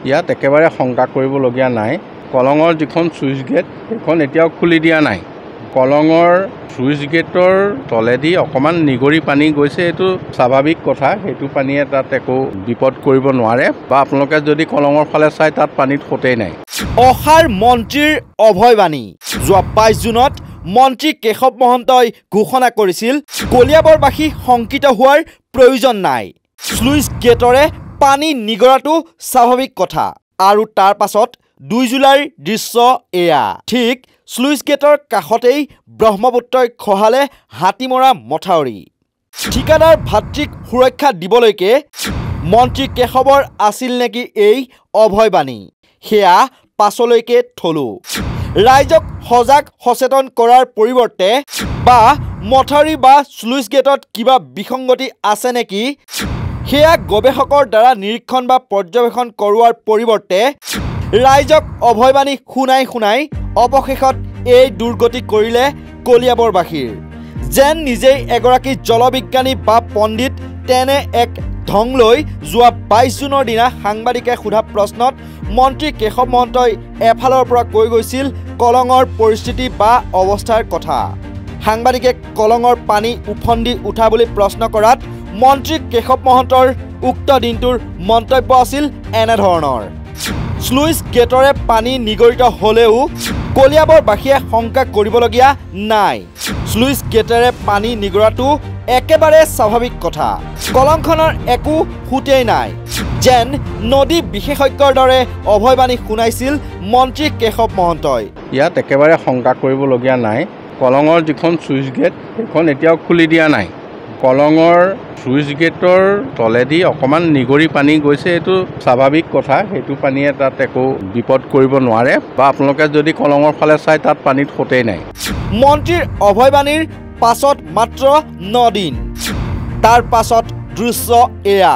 ইয়াত একেবাৰে শংকা কৰিবলগীয়া নাই। কলঙৰ যিখন চুইচ গেট সেইখন এতিয়াও খুলি দিয়া নাই। কলঙৰ চুইচ গেটৰ তলেদি অকণমান নিগৰি পানী গৈছে, এইটো স্বাভাৱিক কথা। সেইটো পানীয়ে তাত একো বিপদ কৰিব নোৱাৰে, বা আপোনালোকে যদি কলঙৰ ফালে চাই তাত পানীত সোঁতেই নাই। অসাৰ মন্ত্ৰীৰ অভয়বাণী। যোৱা 22 জুনত মন্ত্ৰী কেশৱ মহন্তই ঘোষণা কৰিছিল কলিয়াবৰবাসী শংকিত হোৱাৰ প্ৰয়োজন নাই, স্লুইচ গেটৰে পানী নিগৰাটো স্বাভাৱিক কথা। আৰু তাৰ পাছত 2 জুলাইৰ দৃশ্য এয়া। ঠিক স্লুইচ গেটৰ কাষতেই ব্ৰহ্মপুত্ৰই খহালে হাতীমৰা মথাউৰি। ঠিকাদাৰ ভাতৃক সুৰক্ষা দিবলৈকে মন্ত্ৰী কেশৱৰ আছিল নেকি এই অভয়বাণী? সেয়া পাছলৈকে থলো। ৰাইজক সজাগ সচেতন কৰাৰ পৰিৱৰ্তে বা মথাউৰি বা স্লুইচ গেটত কিবা বিসংগতি আছে নেকি সেয়া গৱেষকৰ দ্বাৰা নিৰীক্ষণ বা পৰ্যবেক্ষণ কৰোৱাৰ পৰিৱৰ্তে ৰাইজক অভয়বাণী শুনাই অৱশেষত এই দুৰ্গতি কৰিলে কলিয়াবৰবাসীৰ। যেন নিজেই এগৰাকী জলবিজ্ঞানী বা পণ্ডিত তেনে এক ঢং লৈ যোৱা 22 জুনৰ দিনা সাংবাদিকে সোধা প্ৰশ্নত মন্ত্ৰী কেশৱ মহন্তই এফালৰ পৰা কৈ গৈছিল কলঙৰ পৰিস্থিতি বা অৱস্থাৰ কথা। সাংবাদিকে কলঙৰ পানী উফন্দি উঠা বুলি প্ৰশ্ন কৰাত মন্ত্ৰী কেশৱ মহন্তৰ উক্ত দিনটোৰ মন্তব্য আছিল এনেধৰণৰ: স্লুইচ গেটৰে পানী নিগৰিত হ'লেও কলিয়াবৰবাসীয়ে শংকা কৰিবলগীয়া নাই। স্লুইচ গেটেৰে পানী নিগৰাটো একেবাৰে স্বাভাৱিক কথা। কলংখনৰ একো সুতেই নাই। যেন নদী বিশেষজ্ঞৰ দৰে অভয়বাণী শুনাইছিল মন্ত্ৰী কেশৱ মহন্তই। ইয়াত একেবাৰে শংকা কৰিবলগীয়া নাই। কলঙৰ যিখন চুইচ গেট সেইখন এতিয়াও খুলি দিয়া নাই। কলঙৰ চুইচ গেটৰ তলেদি অকণমান নিগৰি পানী গৈছে, এইটো স্বাভাৱিক কথা। সেইটো পানীয়ে তাত একো বিপদ কৰিব নোৱাৰে, বা আপোনালোকে যদি কলঙৰ ফালে চাই তাত পানীত সোঁতেই নাই। মন্ত্ৰীৰ অভয়বাণীৰ পাছত মাত্ৰ 9 দিন। তাৰ পাছত দৃশ্য এয়া।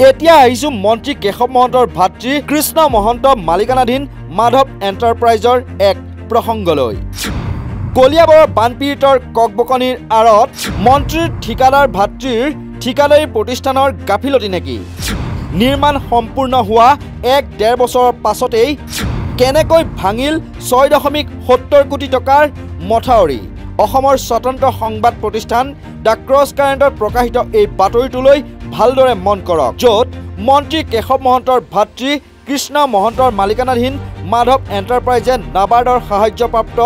এতিয়া আহিছো মন্ত্ৰী কেশৱ মহন্তৰ ভাতৃ কৃষ্ণ মহন্ত মালিকানাধীন মাধৱ এণ্টাৰপ্ৰাইজৰ এক প্ৰসংগলৈ। কলিয়াবৰৰ বানপীড়িতৰ ককবকনিৰ আঁৰত মন্ত্ৰীৰ ঠিকাদাৰ ভাতৃৰ ঠিকাদাৰী প্ৰতিষ্ঠানৰ গাফিলতি নেকি? নিৰ্মাণ সম্পূৰ্ণ হোৱা 1-1.5 বছৰৰ পাছতেই কেনেকৈ ভাঙিল 6.70 কোটি টকাৰ মথাউৰি? অসমৰ স্বতন্ত্ৰ সংবাদ প্ৰতিষ্ঠান দ্য ক্ৰছ কাৰেণ্টৰ প্ৰকাশিত এই বাতৰিটোলৈ ভালদৰে মন কৰক, য'ত মন্ত্ৰী কেশৱ মহন্তৰ ভাতৃ কৃষ্ণ মহন্তৰ মালিকানাধীন মাধৱ এণ্টাৰপ্ৰাইজে নাবাৰ্ডৰ সাহায্যপ্ৰাপ্ত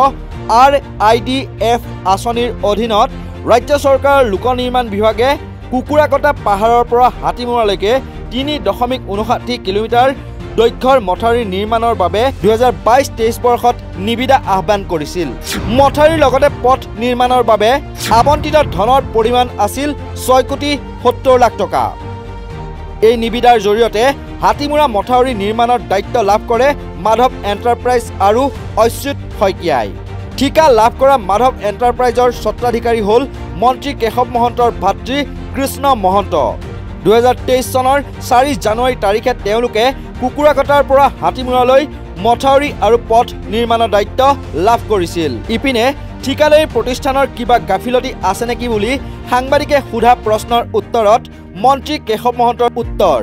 RIDF আঁচনিৰ অধীনত ৰাজ্য চৰকাৰৰ লোক নিৰ্মাণ বিভাগে কুকুৰাকটা পাহাৰৰ পৰা হাতীমৰালৈকে 3.59 কিলোমিটাৰ দৈৰ্ঘ্যৰ মথাউৰি নিৰ্মাণৰ বাবে 2022-23 বৰ্ষত নিবিদা আহ্বান কৰিছিল। মথাউৰিৰ লগতে পথ নিৰ্মাণৰ বাবে আবণ্টিত ধনৰ পৰিমাণ আছিল 6.70 লাখ টকা। এই নিবিদাৰ জৰিয়তে হাতীমৰা মথাউৰি নিৰ্মাণৰ দায়িত্ব লাভ কৰে মাধৱ এণ্টাৰপ্ৰাইজ আৰু অচ্যুত শইকীয়াই। ঠিকা লাভ কৰা মাধৱ এণ্টাৰপ্ৰাইজৰ স্বত্বাধিকাৰী হ'ল মন্ত্ৰী কেশৱ মহন্তৰ ভাতৃ কৃষ্ণ মহন্ত। 2023 চনৰ 4 জানুৱাৰী তাৰিখে তেওঁলোকে কুকুৰাকটাৰ পৰা হাতীমৰালৈ মথাউৰি আৰু পথ নিৰ্মাণৰ দায়িত্ব লাভ কৰিছিল। ইপিনে ঠিকাদাৰী প্ৰতিষ্ঠানৰ কিবা গাফিলতি আছে নেকি বুলি সাংবাদিকে সোধা প্ৰশ্নৰ উত্তৰত মন্ত্ৰী কেশৱ মহন্তৰ উত্তৰ: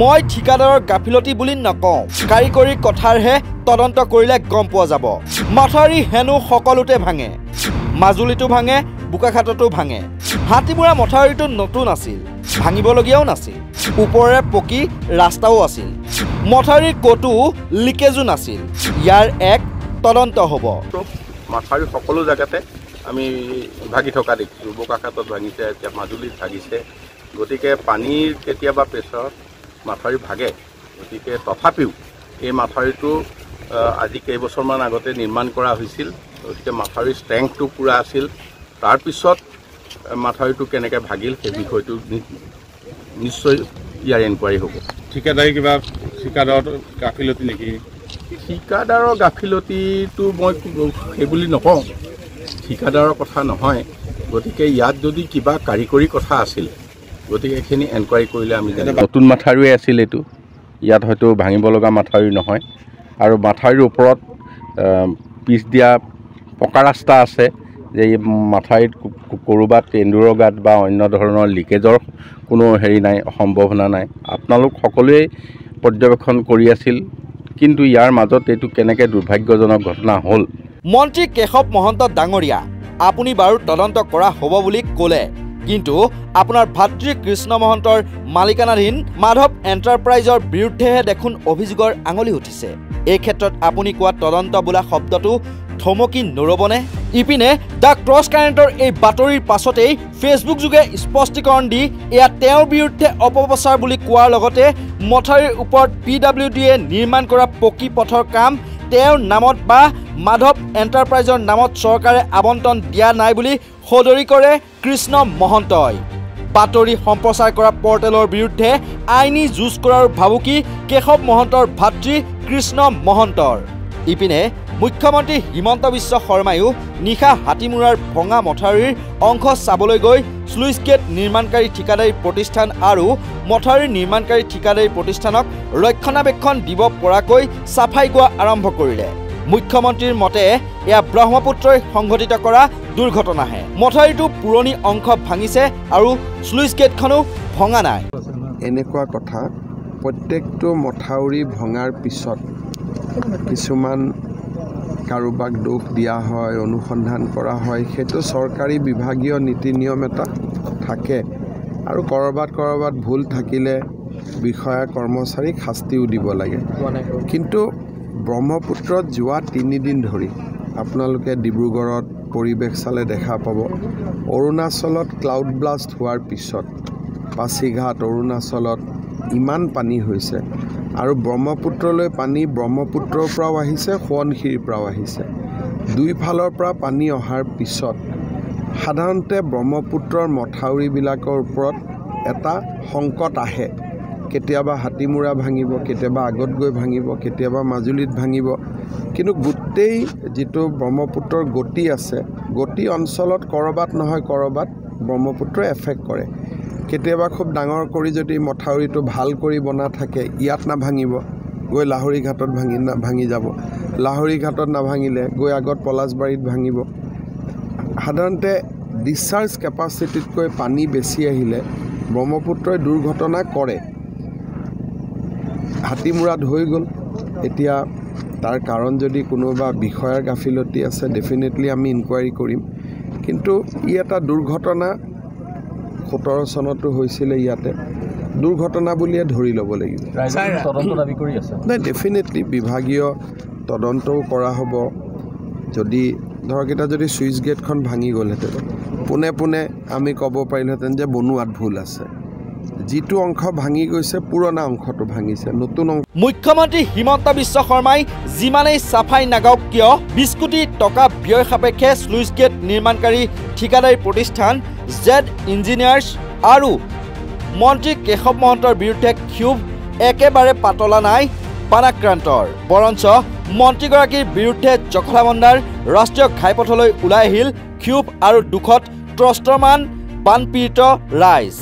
মই ঠিকাদাৰৰ গাফিলতি বুলি নকওঁ, কাৰিকৰী কথাৰহে তদন্ত কৰিলে গম পোৱা যাব। মথাউৰি হেনো সকলোতে ভাঙে, মাজুলীতো ভাঙে, বোকাখাততো ভাঙে। হাতীমৰা মথাউৰিটো নতুন আছিল, ভাঙিবলগীয়াও নাছিল। ওপৰেৰে পকী ৰাস্তাও আছিল। মথাউৰিৰ ক'তো লিকেজো নাছিল। ইয়াৰ এক তদন্ত হ'ব। মথাউৰি সকলো জেগাতে আমি ভাগি থকা দেখিছোঁ। বোকাখাতত ভাঙিছে, এতিয়া মাজুলীত ভাগিছে। গতিকে পানীৰ কেতিয়াবা প্ৰেছাৰত মাথাউৰি ভাগে। গতিকে তথাপিও এই মাথাউৰিটো আজি কেইবছৰমান আগতে নিৰ্মাণ কৰা হৈছিল। গতিকে মাথাউৰিৰ ষ্ট্ৰেংথটো পূৰা আছিল। তাৰপিছত মাথাউৰিটো কেনেকৈ ভাগিল সেই বিষয়টো নিশ্চয় ইয়াৰ এনকুৱাৰী হ'ব। ঠিকাদাৰী কিবা ঠিকাদাৰৰ গাফিলতি নেকি? ঠিকাদাৰৰ গাফিলতিটো মই সেইবুলি নকওঁ, ঠিকাদাৰৰ কথা নহয়। গতিকে ইয়াত যদি কিবা কাৰিকৰী কথা আছিল, গতিকে এইখিনি এনকুৱাৰী কৰিলে আমি জানিম। নতুন মাথাউৰি আছিল এইটো, ইয়াত হয়তো ভাঙিব লগা মাথাউৰি নহয়। আৰু মাথাউৰিৰ ওপৰত পিচ দিয়া পকা ৰাস্তা আছে যে এই মাথাউৰিত ক'ৰবাত এন্দুৰৰ গাঁত বা অন্য ধৰণৰ লিকেজৰ কোনো হেৰি নাই, সম্ভাৱনা নাই। আপোনালোক সকলোৱে পৰ্যবেক্ষণ কৰি আছিল, কিন্তু ইয়াৰ মাজত এইটো কেনেকৈ দুৰ্ভাগ্যজনক ঘটনা হ'ল। মন্ত্ৰী কেশৱ মহন্ত ডাঙৰীয়া, আপুনি বাৰু তদন্ত কৰা হ'ব বুলি ক'লে, কিন্তু আপোনাৰ ভাতৃ কৃষ্ণ মহন্তৰ মালিকানাধীন মাধৱ এণ্টাৰপ্ৰাইজৰ বিৰুদ্ধেহে দেখোন অভিযোগৰ আঙুলি উঠিছে। এই ক্ষেত্ৰত আপুনি কোৱা তদন্ত বোলা শব্দটো থমকি নৰবনে? ইপিনে দ্য ক্ৰছ কাৰেণ্টৰ এই বাতৰিৰ পাছতেই ফেচবুক যোগে স্পষ্টীকৰণ দি এয়া তেওঁৰ বিৰুদ্ধে অপপ্ৰচাৰ বুলি কোৱাৰ লগতে মথাউৰিৰ ওপৰত PWDয়ে নিৰ্মাণ কৰা পকী পথৰ কাম তেওঁৰ নামত বা মাধৱ এণ্টাৰপ্ৰাইজৰ নামত চৰকাৰে আবণ্টন দিয়া নাই বুলি সদৰি কৰে কৃষ্ণ মহন্তই। বাতৰি সম্প্ৰচাৰ কৰা পৰ্টেলৰ বিৰুদ্ধে আইনী যুঁজ কৰাৰ ভাবুকি কেশৱ মহন্তৰ ভাতৃ কৃষ্ণ মহন্তৰ। ইপিনে মুখ্যমন্ত্ৰী হিমন্ত বিশ্ব শৰ্মায়ো নিশা হাতীমূৰাৰ ভঙা মথাউৰিৰ অংশ চাবলৈ গৈ স্লুইচ গেট নিৰ্মাণকাৰী ঠিকাদাৰী প্ৰতিষ্ঠান আৰু মথাউৰি নিৰ্মাণকাৰী ঠিকাদাৰী প্ৰতিষ্ঠানক ৰক্ষণাবেক্ষণ দিব পৰাকৈ চাফাই গোৱা আৰম্ভ কৰিলে। মুখ্যমন্ত্ৰীৰ মতে এয়া ব্ৰহ্মপুত্ৰই সংঘটিত কৰা দুৰ্ঘটনাহে। মথাউৰিটো পুৰণি অংশ ভাঙিছে আৰু স্লুইচ গেটখনো ভঙা নাই। এনেকুৱা কথা, প্ৰত্যেকটো মথাউৰি ভঙাৰ পিছত কিছুমান কাৰোবাক দোষ দিয়া হয়, অনুসন্ধান কৰা হয়, সেইটো চৰকাৰী বিভাগীয় নীতি নিয়ম এটা থাকে আৰু ক'ৰবাত ভুল থাকিলে বিষয়া কৰ্মচাৰীক শাস্তিও দিব লাগে। কিন্তু ব্ৰহ্মপুত্ৰত যোৱা 3 দিন ধৰি আপোনালোকে ডিব্ৰুগড়ত পৰিৱেশ চালে দেখা পাব, অৰুণাচলত ক্লাউড ব্লাষ্ট হোৱাৰ পিছত পাছিঘাট অৰুণাচলত ইমান পানী হৈছে আৰু ব্ৰহ্মপুত্ৰলৈ পানী ব্ৰহ্মপুত্ৰৰ পৰাও আহিছে, সোৱণশিৰিৰ পৰাও আহিছে। দুইফালৰ পৰা পানী অহাৰ পিছত সাধাৰণতে ব্ৰহ্মপুত্ৰৰ মথাউৰিবিলাকৰ ওপৰত এটা সংকট আহে। কেতিয়াবা হাতীমূৰা ভাঙিব, কেতিয়াবা আগত গৈ ভাঙিব, কেতিয়াবা মাজুলীত ভাঙিব, কিন্তু গোটেই যিটো ব্ৰহ্মপুত্ৰৰ গতি আছে, গতি অঞ্চলত ক'ৰবাত নহয় ক'ৰবাত ব্ৰহ্মপুত্ৰই এফেক্ট কৰে। কেতিয়াবা খুব ডাঙৰ কৰি যদি মথাউৰিটো ভাল কৰি বনা থাকে, ইয়াত নাভাঙিব, গৈ লাহৰী ঘাটত ভাঙি যাব, লাহৰী ঘাটত নাভাঙিলে গৈ আগত পলাশবাৰীত ভাঙিব। সাধাৰণতে ডিছচাৰ্জ কেপাচিটিতকৈ পানী বেছি আহিলে ব্ৰহ্মপুত্ৰই দুৰ্ঘটনা কৰে। হাতীমূৰাত হৈ গ'ল, এতিয়া তাৰ কাৰণ যদি কোনোবা বিষয়াৰ গাফিলতি আছে ডেফিনেটলি আমি ইনকুৱাৰী কৰিম, কিন্তু ই এটা দুৰ্ঘটনা। 17 চনতো হৈছিলে ইয়াতে, দুৰ্ঘটনা বুলিয়ে ধৰি ল'ব লাগিব। নাই, ডেফিনেটলি বিভাগীয় তদন্তও কৰা হ'ব। যদি ধৰক এটা যদি ছুইচ গেটখন ভাঙি গ'লহেঁতেন, পোনে আমি ক'ব পাৰিলোহেঁতেন যে বনোৱাত ভুল আছে। যিটো অংশ ভাঙি গৈছে পুৰণা অংশটো ভাঙিছে, নতুন অংশ। মুখ্যমন্ত্ৰী হিমন্ত বিশ্ব শৰ্মাই যিমানেই চাফাই নাগাওক কিয় 20 কোটি টকা ব্যয় সাপেক্ষে স্লুইচ গেট নিৰ্মাণকাৰী ঠিকাদাৰী প্ৰতিষ্ঠান জেড ইঞ্জিনিয়াৰ্ছ আৰু মন্ত্ৰী কেশৱ মহন্তৰ বিৰুদ্ধে ক্ষোভ একেবাৰে পাতলা নাই বানাক্ৰান্তৰ। বৰঞ্চ মন্ত্ৰীগৰাকীৰ বিৰুদ্ধে জখলাবন্ধাৰ ৰাষ্ট্ৰীয় ঘাইপথলৈ ওলাই আহিল ক্ষোভ আৰু দুখত ত্ৰস্তমান বানপীড়িত ৰাইজ।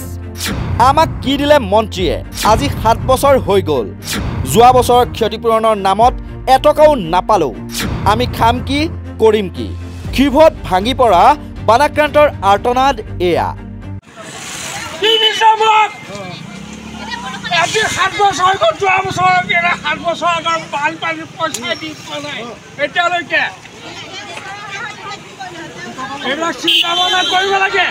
আমাক কি দিলে মন্ত্ৰীয়ে? আজি 7 বছৰ হৈ গ'ল। যোৱা বছৰৰ ক্ষতিপূৰণৰ নামত এটকাও নাপালোঁ। আমি খাম কি, কৰিম কি? ক্ষোভত ভাঙি পৰা বানাক্ৰান্তৰ আৰ্তনাদ এয়া। আজি 7 বছৰ গ'ল, যোৱা বছৰ 7 বছৰ আগৰ বানপানী পইচা দি পোৱা নাই এতিয়ালৈকে। এইবিলাক চিন্তা ভাৱনা কৰিব লাগে।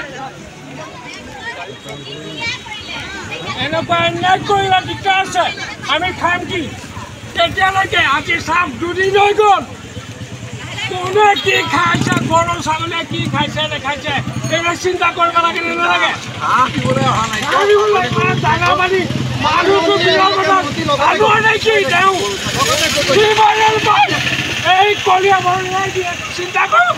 এনেকুৱা অন্যায় কৰিলে দিগদাৰ আছে। আমি খাম কি তেতিয়ালৈকে? আজি চাপ 2 দিন হৈ গ'ল। কোনে কি খাইছে, গৰু ছাগলীয়ে কি খাইছে নেখাইছে, এইবিলাক চিন্তা কৰিব লাগে নে নালাগে? ডাঙৰ মানি মানুহটো এই কলীয়া বৰঙাই দিয়ে চিন্তা কৰক।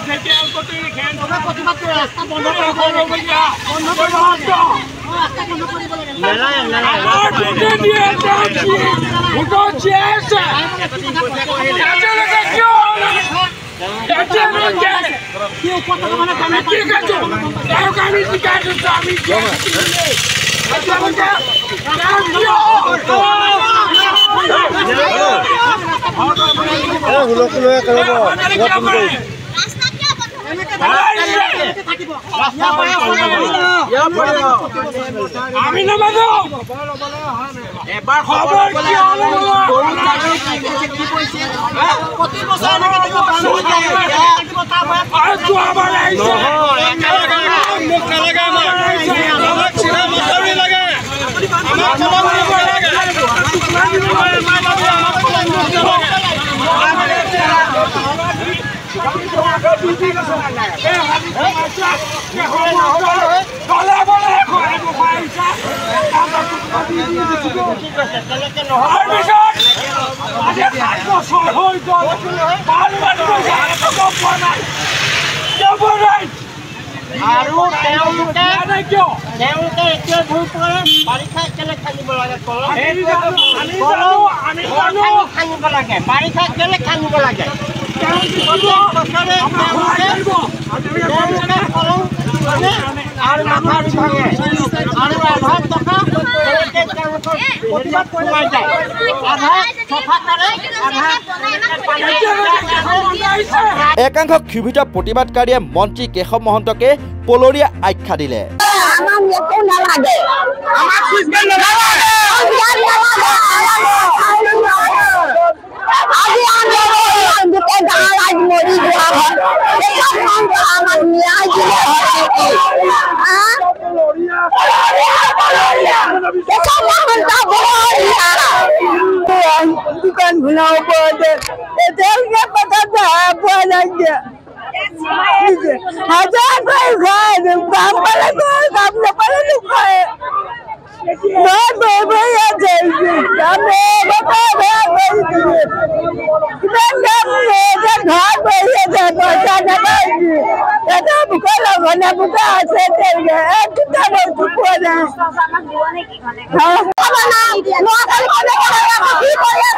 আমি আমি নামানো এবাৰ খবৰ প্ৰতি বছৰ আৰু তেওঁলোকে এতিয়া ভুল কৰে বাৰিষা কেলে খান্দিব লাগে খান্দিব লাগে বাৰিষা কেলে খান্দিব লাগে আৰু মাথাউৰি ভাঙে আৰু আধা টকা প্ৰতিবাদ সোমাই যায় আধা চফা কৰে একাংশ ক্ষোভিত প্ৰতিবাদকাৰীয়ে মন্ত্ৰী কেশৱ মহন্তকে পলৰীয়া আখ্যা দিলে। bukan guna apa dia. Dia kata apa lagi. Ada apa kan? Apa lagi? Kamu apa lagi? Bapak ya jadi. Kami bapak jadi. Kita kami dah bayar dah pasal lagi. Kita bukan lagi bukan aset dia. Kita berkumpul dah. Apa nak? Luar kali kali kali kali.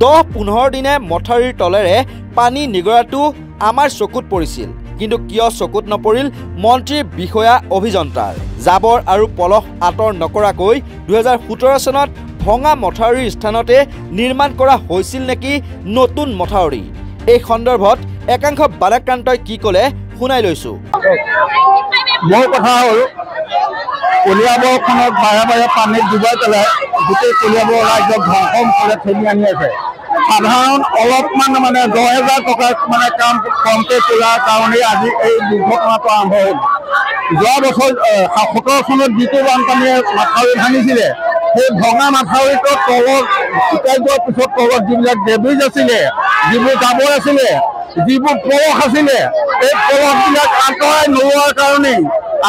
দহ 15 দিনে মথাউৰিৰ তলেৰে পানী নিগৰাটো আমাৰ চকুত পৰিছিল, কিন্তু কিয় চকুত নপৰিল মন্ত্ৰীৰ বিষয়া অভিযন্তাৰ। জাবৰ আৰু পলস আঁতৰ নকৰাকৈ 2017 চনত ভঙা মথাউৰিৰ স্থানতে নিৰ্মাণ কৰা হৈছিল নেকি নতুন মথাউৰি? এই সন্দৰ্ভত একাংশ বালাক্ৰান্তই কি ক'লে শুনাই লৈছো। মোৰ কথা হ'ল কলিয়াবৰখনত বাৰে বাৰে পানীত ডুবাই পেলাই গোটেই কলিয়াবৰ ৰাজ্যক ধ্বংস কৰি ঠেলি আনি আছে। সাধাৰণ অলপমান 10,000 টকাৰ কাম কমকৈ তোলাৰ কাৰণে আজি এই দুৰ্ঘটনাটো আৰম্ভ হ'ল। যোৱা বছৰ 17 চনত যিটো বানপানীয়ে মাথাউৰি ভাঙিছিলে, সেই ভঙা মাথাউৰিটোৰ তলত শুকাই যোৱাৰ পিছত তলত যিবিলাক ডেব্ৰিজ আছিলে, যিবোৰ জাবৰ আছিলে, যিবোৰ পলস আছিলে, এই পলসবিলাক আঁতৰাই নোলোৱাৰ কাৰণেই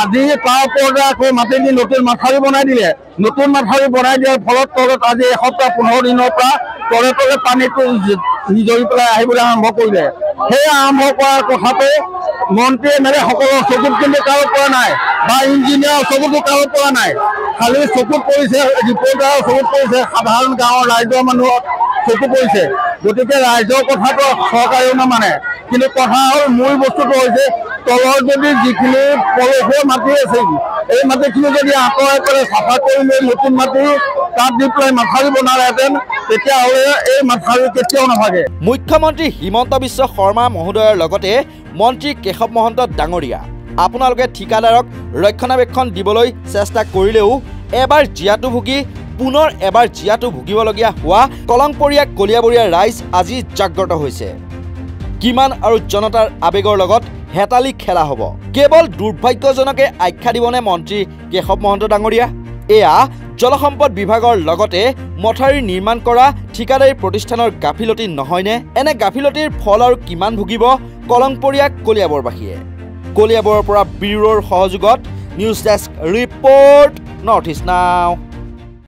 আজি তাৰ ওপৰতে আকৌ মাটি দি নতুন মাথাউৰি বনাই দিলে। নতুন মাথাউৰি বনাই দিয়াৰ ফলত তলত আজি এসপ্তাহ 15 দিনৰ পৰা তলে তলে পানীটো নিজৰি পেলাই আহিবলৈ আৰম্ভ কৰিলে। সেই আৰম্ভ কৰাৰ কথাটো মন্ত্ৰী এমএলএ সকলৰ চকুত কিন্তু কাৰো পৰা নাই, বা ইঞ্জিনিয়াৰৰ চকুতো কাৰো পৰা নাই। খালি চকুত পৰিছে ৰিপৰ্টাৰৰ চকুত পৰিছে, সাধাৰণ গাঁৱৰ ৰাইজৰ মানুহৰ চকু পৰিছে। গতিকে ৰাইজৰ কথাটো চৰকাৰেও নামানে। কিন্তু কথা হ'ল মূল বস্তুটো হৈছে তলৰ যদি যিখিনি পলসুৱা মাটি আছে, এই মাটিখিনি যদি আঁতৰাই পেলাই চাফা কৰি লৈ নতুন মাটি তাত দি পেলাই মাথাউৰি বনালেহেঁতেন, তেতিয়াহ'লে এই মাথাউৰি কেতিয়াও নাভাগে। মুখ্যমন্ত্ৰী হিমন্ত বিশ্ব শৰ্মা মহোদয়ৰ লগতে মন্ত্ৰী কেশৱ মহন্ত ডাঙৰীয়া, আপোনালোকে ঠিকাদাৰক ৰক্ষণাবেক্ষণ দিবলৈ চেষ্টা কৰিলেও এবাৰ জীয়াতু ভুগি পুনৰ এবাৰ জীয়াতু ভুগিবলগীয়া হোৱা কলংপৰীয়া কলিয়াবৰীয়া ৰাইজ আজি জাগ্ৰত হৈছে। কিমান আৰু জনতাৰ আবেগৰ লগত হেতালি খেলা হ'ব? কেৱল দুৰ্ভাগ্যজনকে আখ্যা দিবনে মন্ত্ৰী কেশৱ মহন্ত ডাঙৰীয়া? এয়া জলসম্পদ বিভাগৰ লগতে মথাউৰি নিৰ্মাণ কৰা ঠিকাদাৰী প্ৰতিষ্ঠানৰ গাফিলতি নহয়নে? এনে গাফিলতিৰ ফল আৰু কিমান ভুগিব কলংপৰীয়া কলিয়াবৰবাসীয়ে? কলিয়াবৰৰ পৰা ব্যুৰোৰ সহযোগত news desk report north east নাও।